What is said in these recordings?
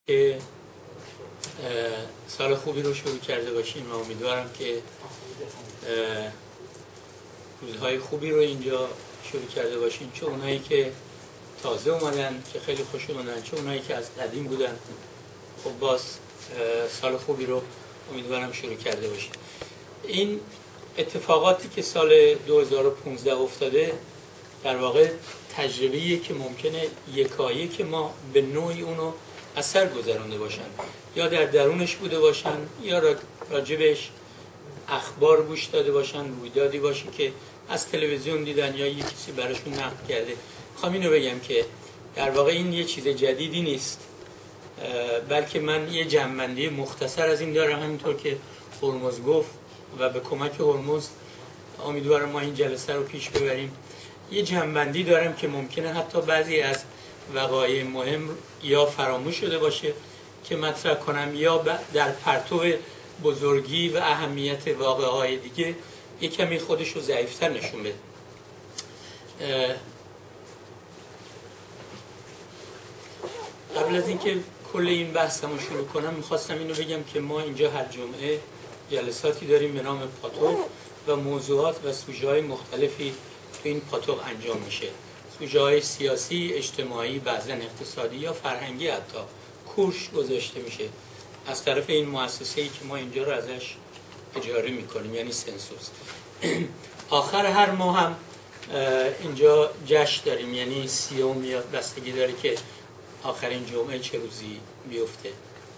که سال خوبی رو شروع کرده باشیم و امیدوارم که روزهای خوبی رو اینجا شروع کرده باشیم، چه اونایی که تازه اومدن که خیلی خوش اومدن، چه اونایی که از قدیم بودن. خب باز سال خوبی رو امیدوارم شروع کرده باشیم. این اتفاقاتی که سال 2015 افتاده در واقع تجربه‌ایه که ممکنه یکایک ما به نوعی اونو اثر گذرونده باشن، یا در درونش بوده باشن، یا راجبش اخبار گوش داده باشن، رویدادی باشه که از تلویزیون دیدن یا یک کسی براشون نقل کرده. میخوام اینو بگم که در واقع این یه چیز جدیدی نیست، بلکه من یه جمع‌بندی مختصر از این دارم، همینطور که هرمز گفت و به کمک هرمز امیدوارم ما این جلسه رو پیش ببریم. یه جمع‌بندی دارم که ممکنه حتی بعضی از وقایع مهم یا فراموش شده باشه که مطرح کنم، یا در پرتو بزرگی و اهمیت واقعه‌های دیگه یه کمی خودش رو ضعیف‌تر نشون بده. قبل از اینکه کل این بحثمو شروع کنم میخواستم اینو بگم که ما اینجا هر جمعه جلساتی داریم به نام پاتوق و موضوعات و سوژه‌های مختلفی تو این پاتوق انجام میشه. سوژه‌های سیاسی، اجتماعی، بعضن اقتصادی یا فرهنگی، حتی کورس گذاشته میشه از طرف این مؤسسه‌ای که ما اینجا رو ازش اجاره میکنیم، یعنی سنسوس. آخر هر ماه هم اینجا جشن داریم، یعنی 30 میاد، بستگی داره که آخرین جمعه چه روزی بیفته.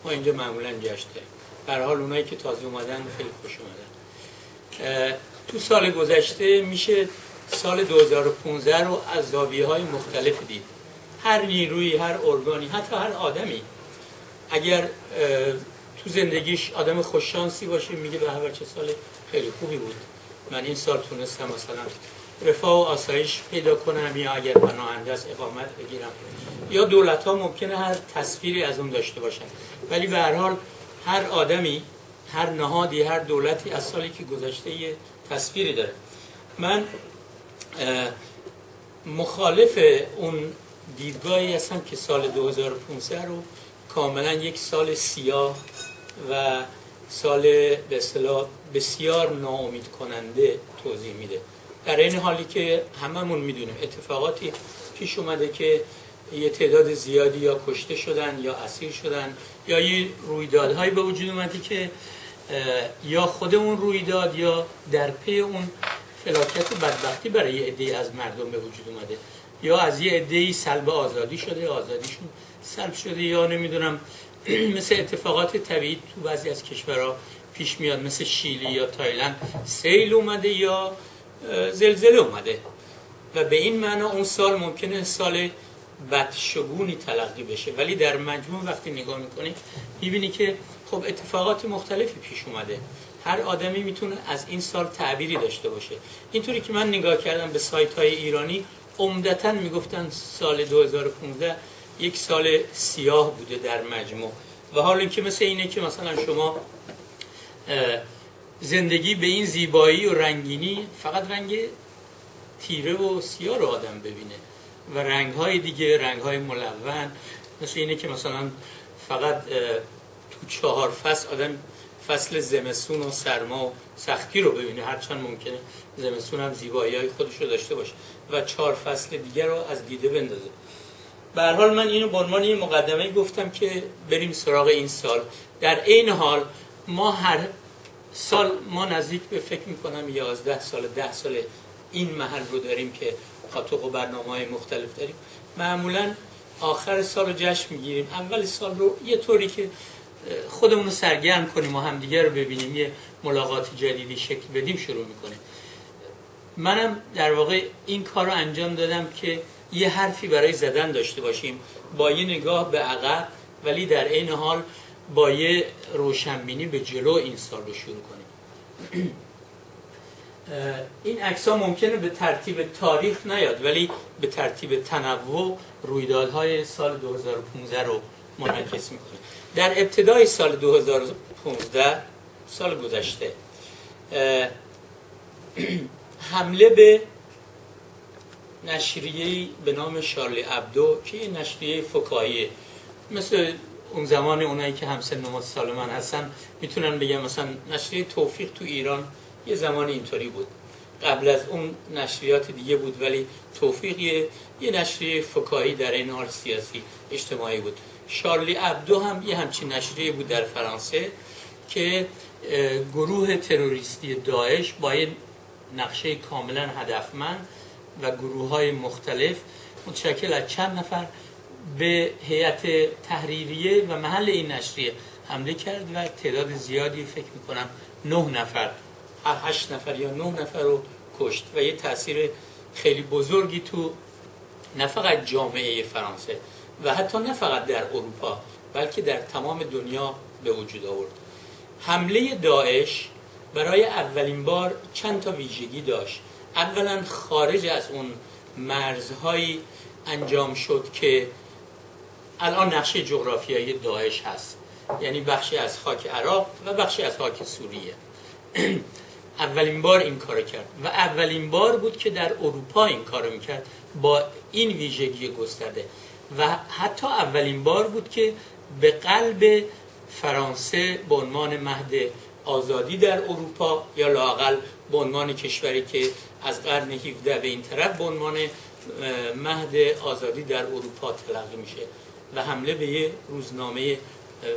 ما اینجا معمولا جشن داریم. به هر حال اونایی که تازه اومدن خیلی خوش اومدن. تو سال گذشته میشه سال 2015 رو از زاویه‌های مختلف دید. هر نیروی، هر ارگانی، حتی هر آدمی اگر تو زندگیش آدم خوششانسی باشه میگه به هر چه سال خیلی خوبی بود، من این سال تونستم مثلا رفاه و آسایش پیدا کنم، یا اگر پناهنده است اقامت بگیرم. یا دولت‌ها ممکنه هر تصویری از اون داشته باشن، ولی به هر حال هر آدمی، هر نهادی، هر دولتی از سالی که گذشته یه تصویری داره. من مخالف اون دیدگاهی هستم که سال 2015 رو کاملا یک سال سیاه و سال به اصطلاح بسیار ناامید کننده توضیح میده، در این حالی که هممون میدونیم اتفاقاتی پیش اومده که یه تعداد زیادی یا کشته شدن یا اسیر شدن، یا یه رویدادهایی به وجود اومده که یا خود اون رویداد یا در پی اون فلاکت و بدبختی برای یه عده‌ای از مردم به وجود اومده، یا از یه عده‌ای سلب آزادی شده، آزادیشون سلب شده، یا نمیدونم مثل اتفاقات طبیعی تو بعضی از کشورها پیش میاد، مثل شیلی یا تایلند سیل اومده یا زلزله اومده. و به این معنا اون سال ممکنه سال بدشگونی تلقی بشه، ولی در مجموع وقتی نگاه میکنی میبینی که خب اتفاقات مختلفی پیش اومده. هر آدمی میتونه از این سال تعبیری داشته باشه. اینطوری که من نگاه کردم به سایت های ایرانی، عمدتاً میگفتن سال 2015 یک سال سیاه بوده در مجموع، و حال اینکه مثل اینه که مثلا شما زندگی به این زیبایی و رنگینی فقط رنگ تیره و سیاه رو آدم ببینه و رنگ‌های دیگه، رنگ‌های ملون، مثل اینه که مثلا فقط تو 4 فصل آدم فصل زمستون و سرما و سختی رو ببینه، هرچند ممکنه زمستون هم زیبایی‌های خودش رو داشته باشه و 4 فصل دیگر رو از دیده بندازه. به هر حال من اینو به عنوان یه مقدمه گفتم که بریم سراغ این سال. در این حال ما هر سال ما نزدیک به فکر می‌کنم 11 سال 10 سال این محل رو داریم که پاتوق و برنامه‌های مختلف داریم. معمولاً آخر سال رو جشن می‌گیریم، اول سال رو یه طوری که خودمون رو سرگرم کنیم و همدیگه رو ببینیم، یه ملاقات جدیدی شکل بدیم شروع می‌کنیم. منم در واقع این کار رو انجام دادم که یه حرفی برای زدن داشته باشیم، با یه نگاه به عقب، ولی در این حال با یه روشنبینی به جلو این سال رو شروع کنیم. این عکس‌ها ممکنه به ترتیب تاریخ نیاد، ولی به ترتیب تنوع رویدادهای سال 2015 رو منعکس می‌کنه. در ابتدای سال 2015، سال گذشته، حمله به نشریه‌ای به نام شارلی ابدو که یه نشریه فکاهیه، مثل اون زمان اونایی که همسن و متسال من هستن میتونن بگم مثلا نشریه توفیق تو ایران یه زمان اینطوری بود، قبل از اون نشریات دیگه بود، ولی توفیق یه نشریه فکاهی در این حال سیاسی اجتماعی بود. شارلی ابدو هم یه همچین نشریه بود در فرانسه که گروه تروریستی داعش با یه نقشه کاملا هدفمند و گروه های مختلف متشکل از چند نفر به هیئت تحریریه و محل این نشریه حمله کرد و تعداد زیادی، فکر میکنم 9 نفر 8 نفر یا 9 نفر رو کشت و یه تاثیر خیلی بزرگی تو نه فقط جامعه فرانسه و حتی نه فقط در اروپا بلکه در تمام دنیا به وجود آورد. حمله داعش برای اولین بار چند تا ویژگی داشت. اولا خارج از اون مرزهایی انجام شد که الان نقشه جغرافیایی داعش هست، یعنی بخشی از خاک عراق و بخشی از خاک سوریه. اولین بار این کارو کرد و اولین بار بود که در اروپا این کارو میکرد با این ویژگی گسترده و حتی اولین بار بود که به قلب فرانسه به عنوان مهد آزادی در اروپا یا لااقل به عنوان کشوری که از قرن 17 به این طرف به عنوان مهد آزادی در اروپا تلقی میشه و حمله به یه روزنامه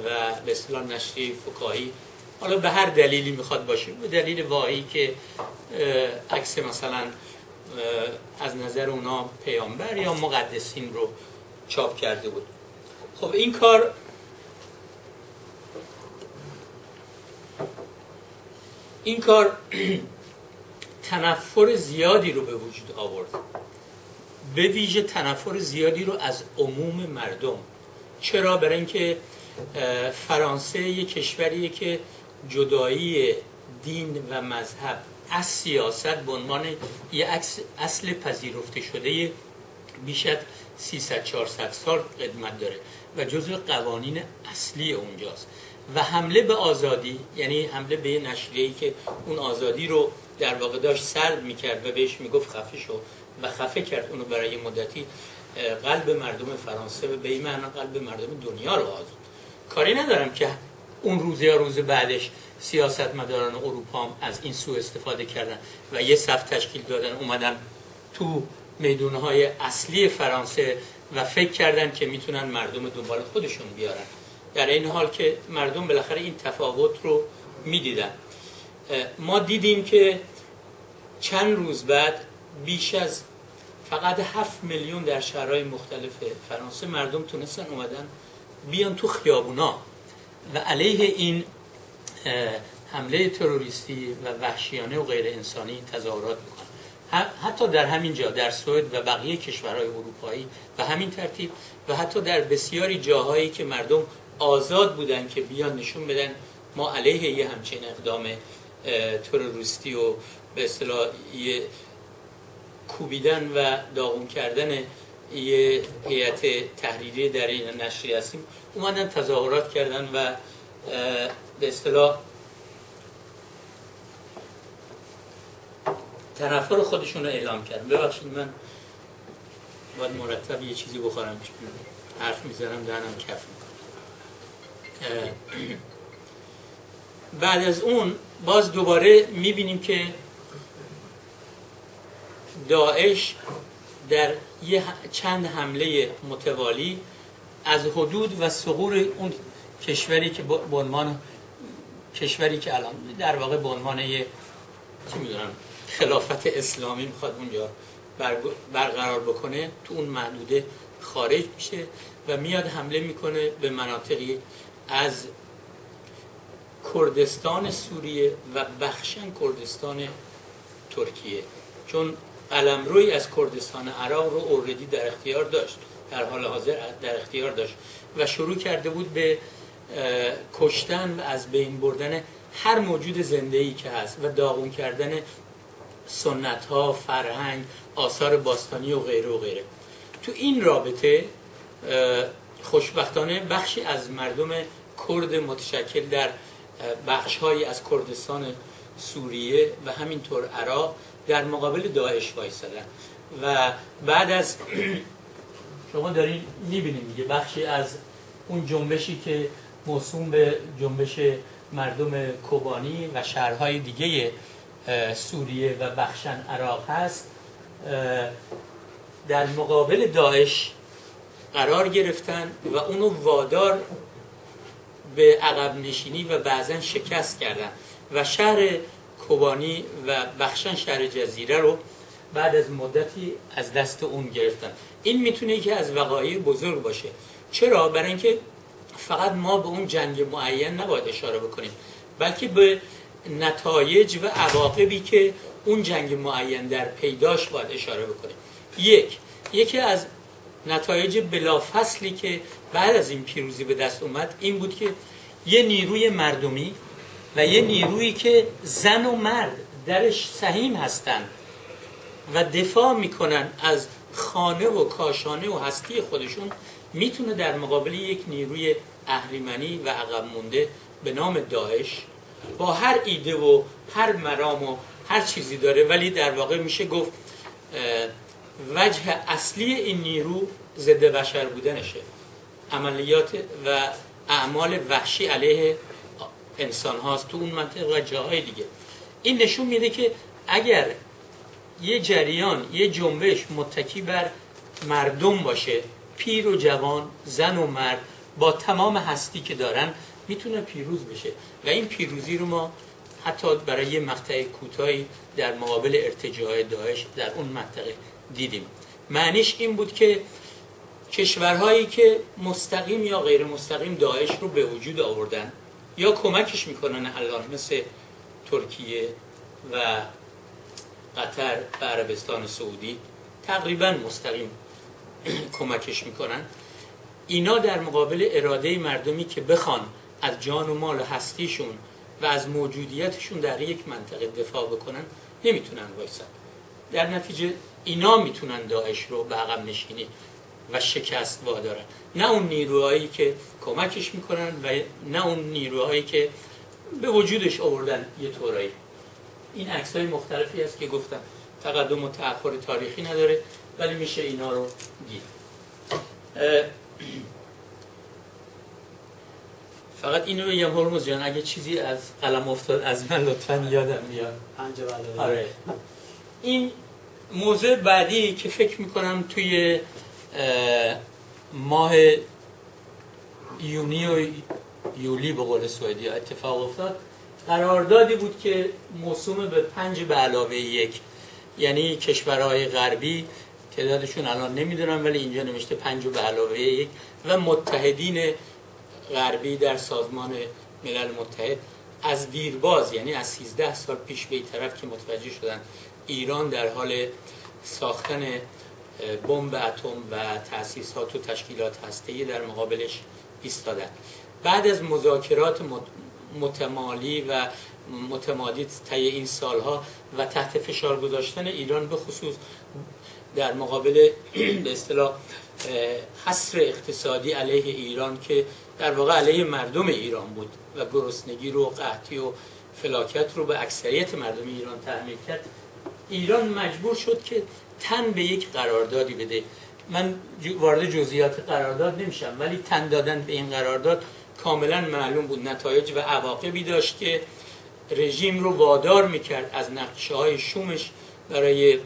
و به اصطلاح نشریه فکاهی، حالا به هر دلیلی میخواد باشه، به دلیل واقعی که عکس مثلا از نظر اونا پیامبر یا مقدسین رو چاپ کرده بود. خب این کار تنفر زیادی رو به وجود آورد، به ویژه تنفر زیادی رو از عموم مردم. چرا؟ برای اینکه فرانسه یک کشوریه که جدایی دین و مذهب از سیاست به عنوان یک اصل پذیرفته شده بیش از 300-400 سال قدمت داره و جزو قوانین اصلی اونجاست و حمله به آزادی، یعنی حمله به یه نشریه‌ای که اون آزادی رو در واقع داشت سلب میکرد و بهش میگفت خفه شو و خفه کرد اونو برای مدتی، قلب مردم فرانسه و به این معنی قلب مردم دنیا رو آزاد. کاری ندارم که اون روز یا روز بعدش سیاستمداران اروپا هم از این سوء استفاده کردن و یه صف تشکیل دادن اومدن تو میدونهای اصلی فرانسه و فکر کردن که میتونن مردم دنبال خودشون بیارن، در این حال که مردم بالاخره این تفاوت رو میدیدن. ما دیدیم که چند روز بعد بیش از فقط 7 میلیون در شهرهای مختلف فرانسه مردم تونستن اومدن بیان تو خیابونا و علیه این حمله تروریستی و وحشیانه و غیر انسانی تظاهرات بکنن. حتی در همین جا در سوئد و بقیه کشورهای اروپایی و همین ترتیب و حتی در بسیاری جاهایی که مردم آزاد بودن که بیان نشون بدن ما علیه یه همچین اقدام تروریستی و به اصطلاح یه کوبیدن و داغون کردن یه هیئت تحریریه در این نشریه هستیم، اومدن تظاهرات کردن و به اصطلاح تنفر خودشون رو اعلام کردن. ببخشید من باید مرتب یه چیزی بخورم چون حرف میزنم دهنم کف میکنم. بعد از اون باز دوباره میبینیم که داعش در چند حمله متوالی از حدود و ثغور اون کشوری که به عنوان کشوری که الان در واقع به عنوان یه چی میدونم خلافت اسلامی میخواد اونجا برقرار بکنه، تو اون محدوده خارج میشه و میاد حمله میکنه به مناطقی از کردستان سوریه و بخشن کردستان ترکیه، چون قلمروی از کردستان عراق رو اوردی در اختیار داشت، در حال حاضر در اختیار داشت و شروع کرده بود به کشتن و از بین بردن هر موجود زنده‌ای که هست و داغون کردن سنت‌ها، فرهنگ، آثار باستانی و غیره و غیره. تو این رابطه خوشبختانه بخشی از مردم کرد متشکل در بخش‌هایی از کردستان سوریه و همینطور عراق در مقابل داعش وایسادن و بعد از شما دارین میبینید دیگه بخشی از اون جنبشی که موسوم به جنبش مردم کوبانی و شهرهای دیگه سوریه و بخشن عراق هست در مقابل داعش قرار گرفتن و اونو وادار به عقب نشینی و بعضا شکست کردن و شهر کوبانی و بخشن شهر جزیره رو بعد از مدتی از دست اون گرفتن. این میتونه یکی از وقایع بزرگ باشه. چرا؟ برای اینکه فقط ما به اون جنگ معین نباید اشاره بکنیم، بلکه به نتایج و عواقبی که اون جنگ معین در پیداش باید اشاره بکنیم. یکی از نتایج بلافصلی که بعد از این پیروزی به دست اومد این بود که یه نیروی مردمی و یه نیرویی که زن و مرد درش سهیم هستن و دفاع میکنن از خانه و کاشانه و هستی خودشون میتونه در مقابل یک نیروی اهریمنی و عقب مونده به نام داعش با هر ایده و هر مرام و هر چیزی داره، ولی در واقع میشه گفت وجه اصلی این نیرو ضد بشر بودنشه، عملیات و اعمال وحشی علیه انسان هاست تو اون منطقه و جاهای دیگه. این نشون میده که اگر یه جریان، یه جنبش متکی بر مردم باشه، پیر و جوان، زن و مرد با تمام هستی که دارن، میتونه پیروز بشه و این پیروزی رو ما حتی برای یه مقطع کوتاهی در مقابل ارتجاع داعش در اون منطقه دیدیم. معنیش این بود که کشورهایی که مستقیم یا غیر مستقیم داعش رو به وجود آوردن یا کمکش میکنن الان، مثل ترکیه و قطر و عربستان سعودی تقریبا مستقیم کمکش میکنن، اینا در مقابل اراده مردمی که بخوان از جان و مال و هستیشون و از موجودیتشون در یک منطقه دفاع بکنن نمیتونن وایسن. در نتیجه اینا میتونن داعش رو به عقب نشینی و شکست وادارن، نه اون نیروهایی که کمکش میکنن و نه اون نیروهایی که به وجودش آوردن یه طورایی. این عکس‌های مختلفی هست که گفتم تقدم و تأخر تاریخی نداره، ولی میشه اینا رو دید. فقط اینو بگم هرمز جان، اگه چیزی از قلم افتاد از من لطفاً یادم بیاد. آره. این موضوع بعدی که فکر میکنم توی ماه یونی و یولی به قول سوئدی اتفاق افتاد، قراردادی بود که موسوم به 5+1، یعنی کشورهای غربی، تعدادشون الان نمیدونم ولی اینجا نوشته 5+1 و متحدین غربی در سازمان ملل متحد از دیرباز، یعنی از 13 سال پیش به این طرف که متوجه شدن ایران در حال ساختن بمب اتم و تأسیسات و تشکیلات هسته‌ای در مقابلش ایستادن. بعد از مذاکرات متمالی و متمادی طی این سالها و تحت فشار گذاشتن ایران به خصوص در مقابل به اصطلاح حصر اقتصادی علیه ایران که در واقع علیه مردم ایران بود و گرسنگی رو، قحطی و فلاکت رو به اکثریت مردم ایران تحمیل کرد، ایران مجبور شد که تن به یک قراردادی بده. من وارد جزئیات قرارداد نمیشم، ولی تن دادن به این قرارداد کاملا معلوم بود نتایج و عواقبی داشت که رژیم رو وادار میکرد از نقشه‌های شومش برای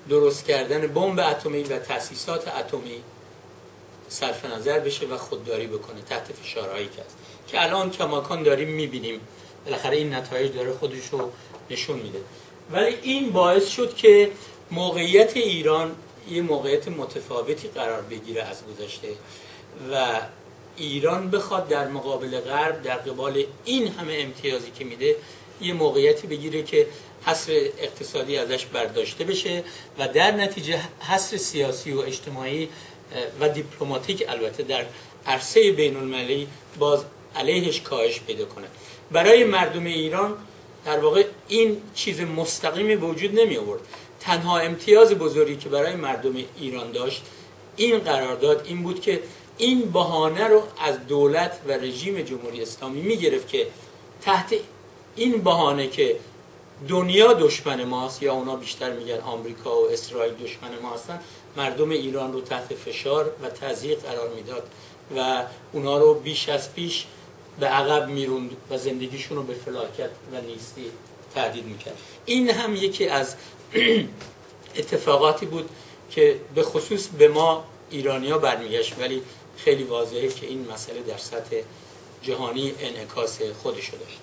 درست کردن بمب اتمی و تأسیسات اتمی صرف نظر بشه و خودداری بکنه تحت فشارهایی که هست که الان کماکان داریم میبینیم. بالاخره این نتایج داره خودش رو نشون میده. ولی این باعث شد که موقعیت ایران یه موقعیت متفاوتی قرار بگیره از گذشته و ایران بخواد در مقابل غرب در قبال این همه امتیازی که میده یه موقعیتی بگیره که حصر اقتصادی ازش برداشته بشه و در نتیجه حصر سیاسی و اجتماعی و دیپلماتیک البته در عرصه بین المللی باز علیهش کاهش پیدا کنه. برای مردم ایران در واقع این چیز مستقیمی به وجود نمی آورد. تنها امتیاز بزرگی که برای مردم ایران داشت این قرارداد این بود که این بهانه رو از دولت و رژیم جمهوری اسلامی می گرفت که تحت این بهانه که دنیا دشمن ماست، یا اونا بیشتر میگن آمریکا و اسرائیل دشمن ما هستن، مردم ایران رو تحت فشار و تضییق قرار میداد و اونا رو بیش از پیش به عقب میروند و زندگیشون رو به فلاکت و نیستی تهدید میکرد. این هم یکی از اتفاقاتی بود که به خصوص به ما ایرانیا برمیگشت، ولی خیلی واضحه که این مسئله در سطح جهانی انعکاس خودشو داشت.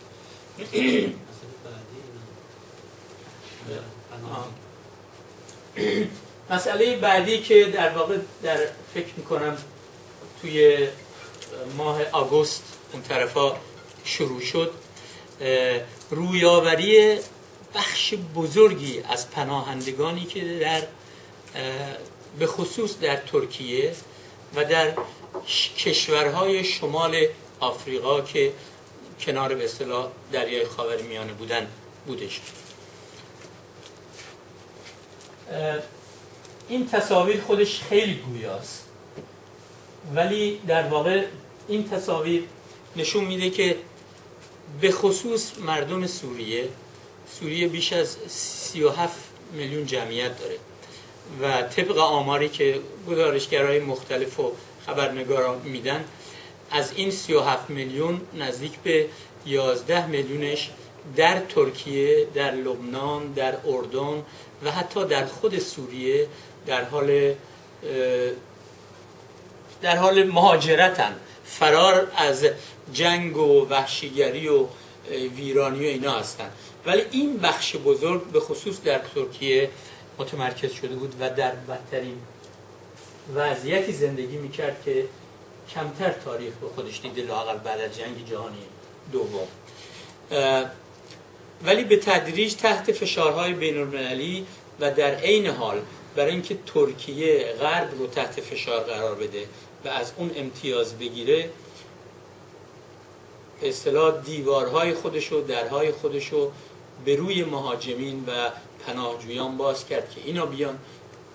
مسئله بعدی که در واقع فکر میکنم توی ماه آگوست اون طرفا شروع شد، رویاوری بخش بزرگی از پناهندگانی که به خصوص در ترکیه و در کشورهای شمال آفریقا که کنار به اصطلاح دریای خاورمیانه بودش. این تصاویر خودش خیلی گویاست، ولی در واقع این تصاویر نشون میده که به خصوص مردم سوریه بیش از 37 میلیون جمعیت داره و طبق آماری که گزارشگرای مختلف و خبرنگاران میدن، از این 37 میلیون نزدیک به 11 میلیونش در ترکیه، در لبنان، در اردن و حتی در خود سوریه در حال مهاجرتن، فرار از جنگ و وحشیگری و ویرانی و اینا هستن. ولی این بخش بزرگ به خصوص در ترکیه متمرکز شده بود و در بدترین وضعیتی زندگی میکرد که کمتر تاریخ به خودش دیده، لااقل بعد از جنگ جهانی دوم. ولی به تدریج تحت فشارهای بین‌المللی و در عین حال برای اینکه ترکیه غرب رو تحت فشار قرار بده و از اون امتیاز بگیره، به اصطلاح دیوارهای خودشو، درهای خودشو به روی مهاجمین و پناهجویان باز کرد که اینا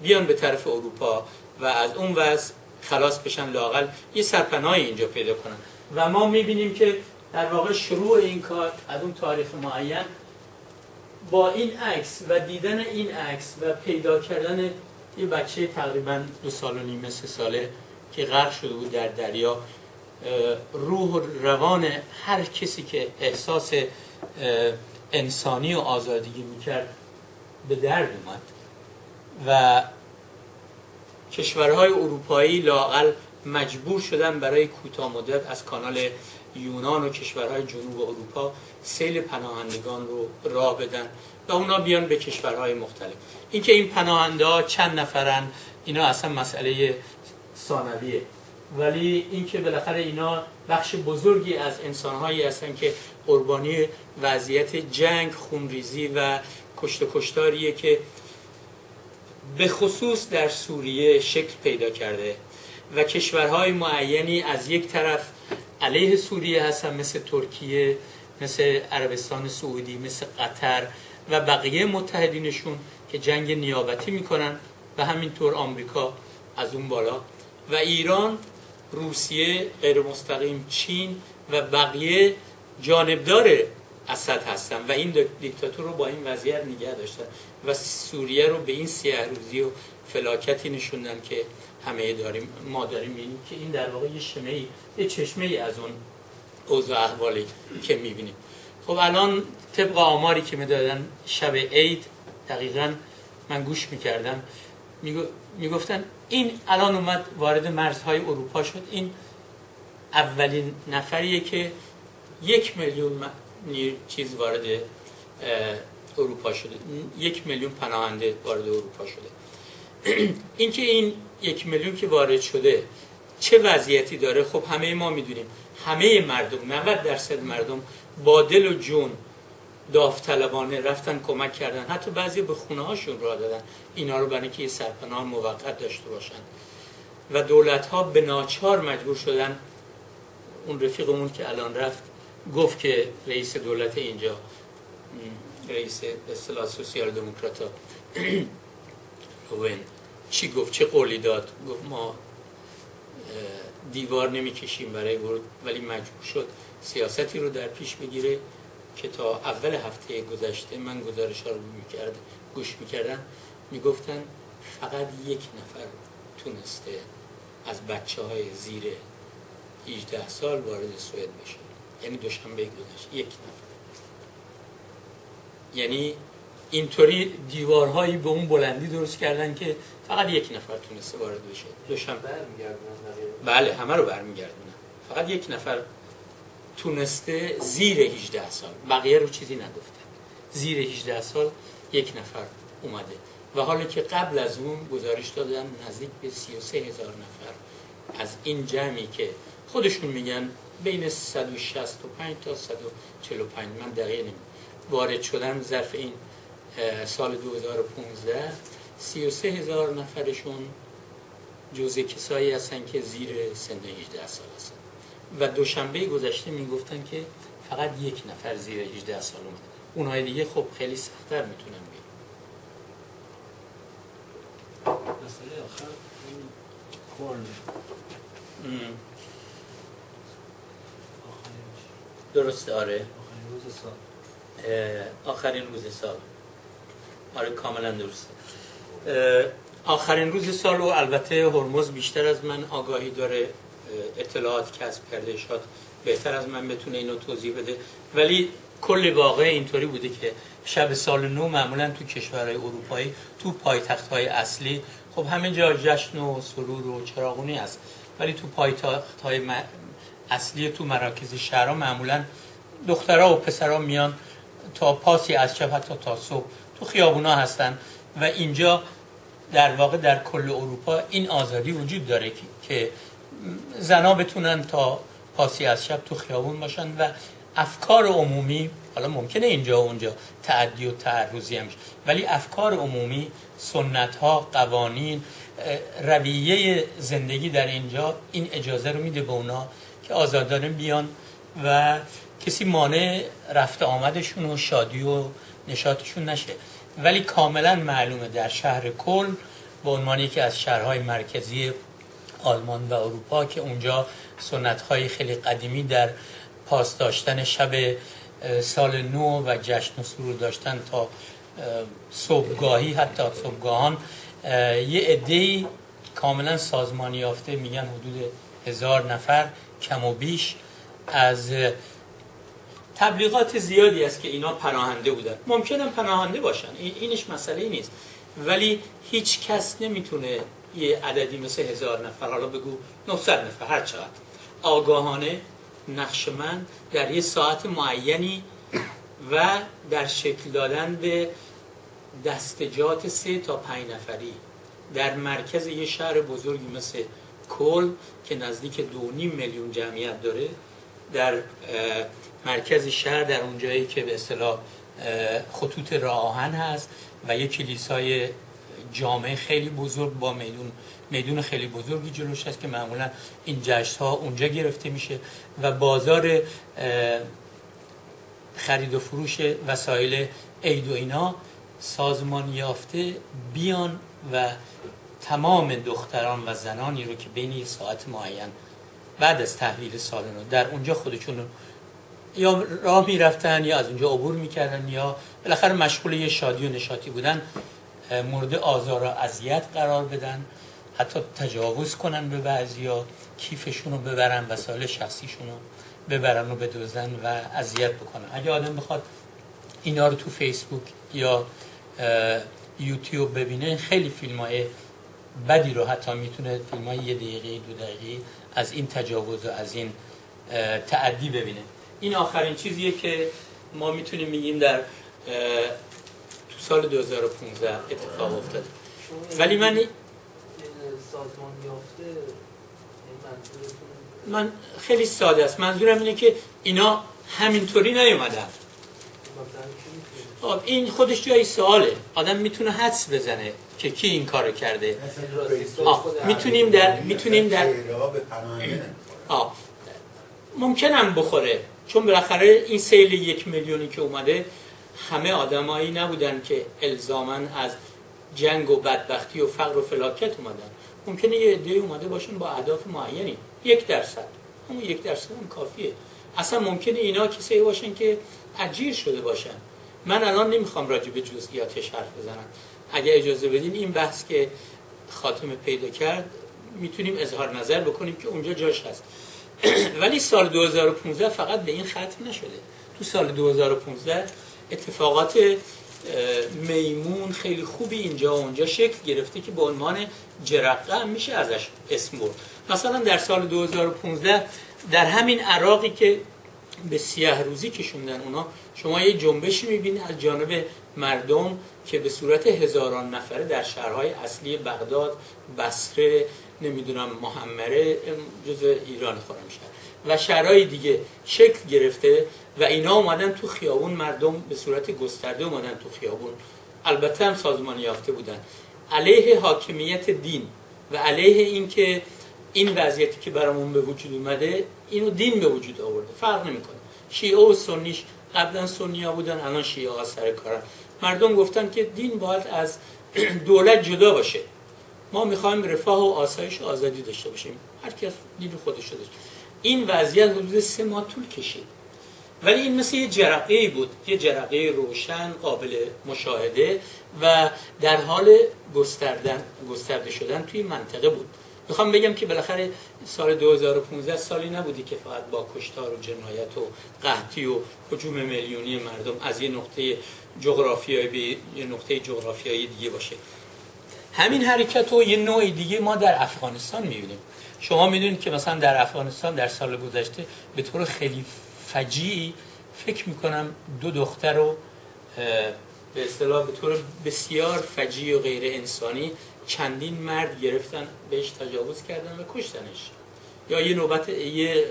بیان به طرف اروپا و از اون وضع خلاص بشن، لااقل یه سرپناهی اینجا پیدا کنن. و ما میبینیم که در واقع شروع این کار از اون تاریخ معین با این عکس و دیدن این عکس و پیدا کردن یه بچه تقریباً 2.5 سال 3 ساله که غرق شده بود در دریا، روح و روان هر کسی که احساس انسانی و آزادگی میکرد به درد اومد و کشورهای اروپایی لااقل مجبور شدن برای کوتاه مدت از کانال یونان و کشورهای جنوب اروپا سیل پناهندگان رو راه بدن و اونا بیان به کشورهای مختلف. اینکه این پناهنده ها چند نفرن اینا اصلا مسئله ثانویه، ولی اینکه بالاخره اینا بخش بزرگی از انسانهایی هستن که قربانی وضعیت جنگ، خونریزی و کشت و کشتاریه که به خصوص در سوریه شکل پیدا کرده و کشورهای معینی از یک طرف علیه سوریه هستن، مثل ترکیه، مثل عربستان سعودی، مثل قطر و بقیه متحدینشون که جنگ نیابتی میکنن و همینطور آمریکا از اون بالا و ایران، روسیه، غیر مستقیم چین و بقیه جانبدار اسد هستن و این دیکتاتور رو با این وضعیت نگه داشتن و سوریه رو به این سیاه‌روزی و فلاکتی نشوندن که همه ما داریم می‌بینیم که این در واقع یه چشمه‌ای از اون اوضاع احوالی که می‌بینیم. خب الان طبق آماری که می‌دادن شب عید دقیقاً من گوش می‌کردم، میگفتن این الان اومد وارد مرزهای اروپا شد، این اولین نفریه که 1 میلیون چیز وارد اروپا شده، 1 میلیون پناهنده وارد اروپا شده. اینکه این 1 میلیون که وارد شده چه وضعیتی داره، خب همه ما میدونیم. همه مردم، 90% مردم با دل و جون داوطلبانه رفتن کمک کردن، حتی بعضی به خونه هاشون راه دادن اینا رو برای اینکه یه سرپناه موقت داشته باشن و دولت ها به ناچار مجبور شدن. اون رفیقمون که الان رفت گفت که رئیس دولت اینجا، رئیس اصطلاح سوسیال دموکراتا چی گفت، چه قولی داد؟ گفت ما دیوار نمیکشیم برای ورود، ولی مجبور شد سیاستی رو در پیش بگیره که تا اول هفته گذشته من گزارش ها رو گوش میکردم، میگفتن فقط 1 نفر تونسته از بچه های زیر 18 سال وارد سوئد بشه. یعنی دوشنبه گذشته 1 نفر. یعنی اینطوری دیوارهایی به اون بلندی درست کردن که فقط 1 نفر تونسته وارد بشه. دوشنبه بله همه رو برمیگردونن. فقط 1 نفر تونسته زیر 18 سال، بقیه رو چیزی نگفتن. زیر 18 سال 1 نفر اومده و حالا که قبل از اون گزارش دادن نزدیک به 33,000 نفر از این جمعی که خودشون میگن بین 165 تا 145 من دقیق نمیدونم وارد شدن ظرف این سال 2015 33,000 نفرشون جزء کسایی هستن که زیر سن 18 سال هستن و دوشنبه گذشته میگفتن که فقط 1 نفر زیر 18 سال اومده. اونهای دیگه خب خیلی سخت‌تر میتونن بیان. مسئله آخر این کورن درسته آره آخرین روز سال آخرین روز سال آره کاملا درسته. آخرین روز سال و البته هرمز بیشتر از من آگاهی داره، اطلاعات کسب کرده، شاید بهتر از من بتونه اینو توضیح بده، ولی کل واقع اینطوری بوده که شب سال نو معمولا تو کشورهای اروپایی تو پایتخت‌های اصلی خب همه جا جشن و سرور و چراغونی هست، ولی تو پایتخت‌های اصلی تو مراکز شهرها معمولا دخترها و پسرها میان تا پاسی از شب حتی تا صبح تو خیابونا هستن و اینجا در واقع در کل اروپا این آزادی وجود داره که زنها بتونن تا پاسی از شب تو خیابون باشن و افکار عمومی، حالا ممکنه اینجا و اونجا تعدی و تعرضی هم شه، ولی افکار عمومی، سنت‌ها، قوانین، رویه زندگی در اینجا این اجازه رو میده به اونا که آزادانه بیان و کسی مانع رفت آمدشون و شادی و نشاطشون نشه. ولی کاملا معلومه در شهر کل به عنوان یکی از شهرهای مرکزی آلمان و اروپا که اونجا سنت‌های خیلی قدیمی در پاس داشتن شب سال نو و جشن و سرور داشتن تا صبحگاهی، حتی صبحگاهان، یه عده‌ای کاملا سازمانی یافته، میگن حدود 1000 نفر کم و بیش، از تبلیغات زیادی است که اینا پناهنده بودن. ممکنه پناهنده باشن، اینش مسئله نیست، ولی هیچ کس نمیتونه یه عددی مثل 1000 نفر، حالا بگو 900 نفر، هر چقدر، آگاهانه نقشمند در یه ساعت معینی و در شکل دادن به دستجات 3 تا 5 نفری در مرکز یه شهر بزرگی مثل کل که نزدیک 2.5 میلیون جمعیت داره، در مرکز شهر، در اونجایی که به اصطلاح خطوط راه آهن هست و یک کلیسای جامع خیلی بزرگ با میدون خیلی بزرگی جلوش هست که معمولا این جشن‌ها اونجا گرفته میشه و بازار خرید و فروش وسایل عید و اینا سازمان یافته بیان و تمام دختران و زنانی رو که بین یک ساعت معین بعد از تحویل سال نو در اونجا خودشون یا راه میرفتن یا از اونجا عبور میکردن یا بالاخره مشغول یه شادی و نشاطی بودن، مورد آزار و اذیت قرار بدن، حتی تجاوز کنن به بعضیا، کیفشون رو ببرن، وسایل شخصیشون رو ببرن و بدزدن و اذیت بکنن. اگه آدم بخواد اینا رو تو فیسبوک یا یوتیوب ببینه، خیلی فیلم‌های بدی رو حتی میتونه فیلم‌های 1 دقیقه 2 دقیقه از این تجاوز و از این تعدی ببینه. این آخرین چیزیه که ما میتونیم بگیم در تو سال 2015 اتفاق افتاده. ولی من سازمان یافته من خیلی ساده است، منظورم اینه که اینا همینطوری نیومدن. این خودش جای سواله، آدم میتونه حدس بزنه که کی این کارو کرده. میتونیم در ممکنم بخوره، چون بالاخره این سیل 1 میلیونی که اومده همه آدمایی نبودن که الزاماً از جنگ و بدبختی و فقر و فلاکت اومدن. ممکنه یه عده اومده باشن با اهداف معینی، 1%، همون 1% هم کافیه. اصلا ممکنه اینا کسایی باشن که اجیر شده باشن. من الان نمیخوام راجع به جزئیاتش حرف بزنم. اگه اجازه بدین این بحث که خاتمه پیدا کرد میتونیم اظهار نظر بکنیم که اونجا جاش هست. ولی سال 2015 فقط به این ختم نشده. تو سال 2015 اتفاقات میمون خیلی خوبی اینجا و اونجا شکل گرفته که به عنوان جرقه هم میشه ازش اسم برد. مثلا در سال 2015 در همین عراقی که به سیاه روزی کشوندن اونا، شما یه جنبشی میبینید از جانب مردم که به صورت هزاران نفره در شهرهای اصلی بغداد، بصره، نمیدونم محمره، جزء ایران خرمشهر و شهرهای دیگه شکل گرفته و اینا اومدن تو خیابون، مردم به صورت گسترده اومدن تو خیابون، البته هم سازمان یافته بودن، علیه حاکمیت دین و علیه این که این وضعیتی که برامون به وجود اومده اینو دین به وجود آورده، فرق نمیکنه. شیعه و سنیش قبلا سنی‌ها بودن، الان شیعه ها سر کارن. مردم گفتن که دین باید از دولت جدا باشه، ما میخوایم رفاه و آسایش و آزادی داشته باشیم، هر کس دین خودش داشته. این وضعیت حدود 3 ماه طول کشید، ولی این مثل یه جرقه‌ای بود، یه جرقه روشن قابل مشاهده و در حال گسترده شدن توی منطقه بود. میخوام بگم که بالاخره سال 2015 سالی نبودی که فقط با کشتار و جنایت و قحطی و هجوم میلیونی مردم از یه نقطه جغرافیایی به یه نقطه جغرافیایی دیگه باشه. همین حرکت و یه نوع دیگه ما در افغانستان میبینیم. شما میدونید که مثلا در افغانستان در سال گذشته به طور خیلی فجیعی، فکر میکنم 2 دختر رو به اصطلاح به طور بسیار فجیع و غیر انسانی چندین مرد گرفتن، بهش تجاوز کردن و کشتنش. یا یه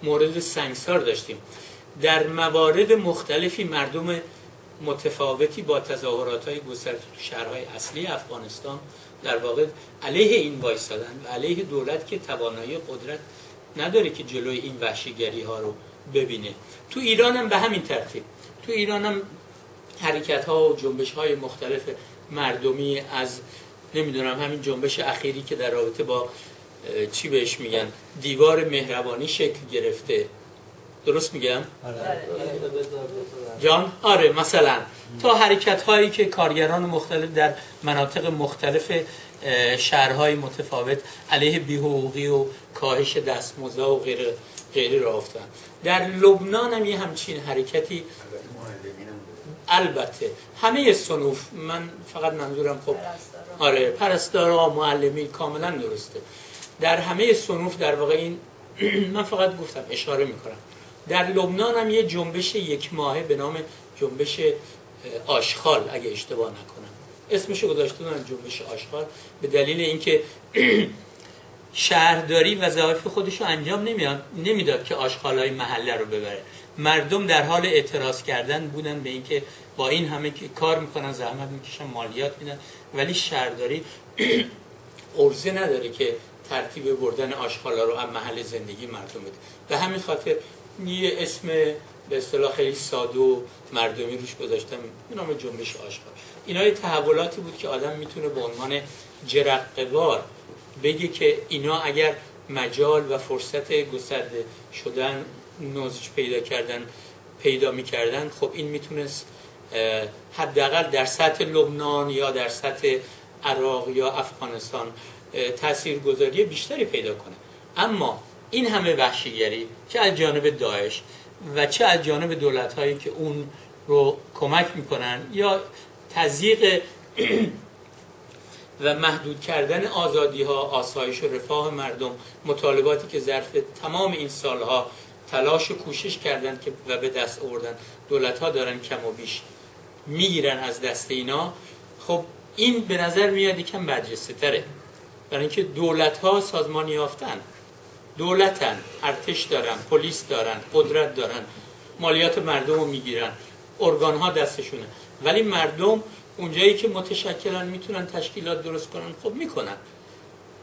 مورد سنگسار داشتیم. در موارد مختلفی مردم متفاوتی با تظاهرات‌های گسترده تو شهرهای اصلی افغانستان در واقع علیه این وایسادن و علیه دولت که توانایی قدرت نداره که جلوی این وحشیگری ها رو ببینه. تو ایران هم به همین ترتیب، تو ایران هم حرکت ها و جنبش های مختلف مردمی، از نمیدونم همین جنبش اخیری که در رابطه با چی بهش میگن دیوار مهربانی شکل گرفته، درست میگم؟ جان؟ آره، مثلا تا حرکت هایی که کارگران مختلف در مناطق مختلف شهرهای متفاوت علیه بی‌حقوقی و کاهش دستمزدها و غیره را افتادن. در لبنان هم یه همچین حرکتی، البته همه صنوف، من فقط منظورم خب آره پرستارا، معلمین، کاملا درسته، در همه صنوف در واقع این من فقط گفتم اشاره میکنم. در لبنان هم یه جنبش 1 ماهه به نام جنبش آشغال، اگه اشتباه نکنم اسمشو گذاشته بودن، جنبش آشغال، به دلیل اینکه شهرداری وظایف خودشو انجام نمیداد که آشغالای محله رو ببره. مردم در حال اعتراض کردن بودن به اینکه با این همه که کار میکنن، زحمت میکشن، مالیات میدن، ولی شهرداری عرضه نداره که ترتیب بردن آشغالا رو از محل زندگی مردم بده. به همین خاطر یه اسم به اصطلاح خیلی ساده و مردمی روش گذاشتم به نام جنبش آشغال. اینا یه تحولاتی بود که آدم میتونه به عنوان جرقه‌وار بگه که اینا اگر مجال و فرصت گسترده شدن، نضج پیدا میکردن، خب این میتونست حداقل در سطح لبنان یا در سطح عراق یا افغانستان تاثیرگذاری بیشتری پیدا کنه. اما این همه وحشیگری چه از جانب داعش و چه از جانب دولت‌هایی که اون رو کمک میکنن یا تضییق و محدود کردن آزادی‌ها، آسایش و رفاه مردم، مطالباتی که ظرف تمام این سالها تلاش و کوشش کردن که و به دست آوردن، دولت‌ها دارن کم و بیش میگیرن از دست اینا. خب این به نظر میاد یکم برجسته تره، برای اینکه دولت‌ها سازمان یافتن، دولتن، ارتش دارن، پلیس دارن، قدرت دارن، مالیات مردم رو میگیرن، ارگان‌ها دستشونه، ولی مردم اونجایی که متشکلن میتونن تشکیلات درست کنن، خب میکنن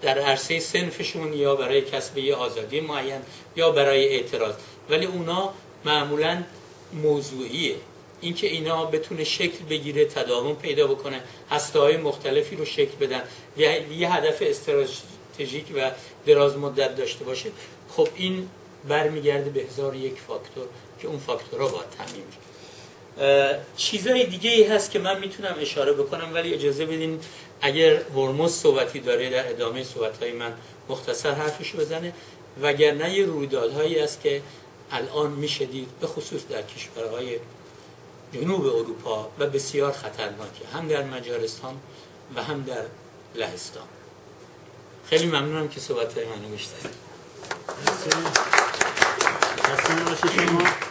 در عرصه صنفشون یا برای کسب یه آزادی معین یا برای اعتراض، ولی اونا معمولاً موضوعیه، اینکه اینا بتونه شکل بگیره، تداوم پیدا بکنه، هسته‌های مختلفی رو شکل بدن، یه هدف استراتژیک و دراز مدت داشته باشه. خب این برمیگرده به 1001 فاکتور که اون فاکتورها باید تامین بشه. چیزای دیگه ای هست که من میتونم اشاره بکنم، ولی اجازه بدین اگر هرمز صحبتی داره در ادامه صحبت‌های من مختصر حرفشو بزنه. وگرنه یه رویدادهایی است که الان میشه دید به خصوص در کشورهای جنوب اروپا و بسیار خطرناکه، هم در مجارستان و هم در لهستان. خیلی ممنونم که صحبت‌های منو گوش دادید. خسته نباشید شما.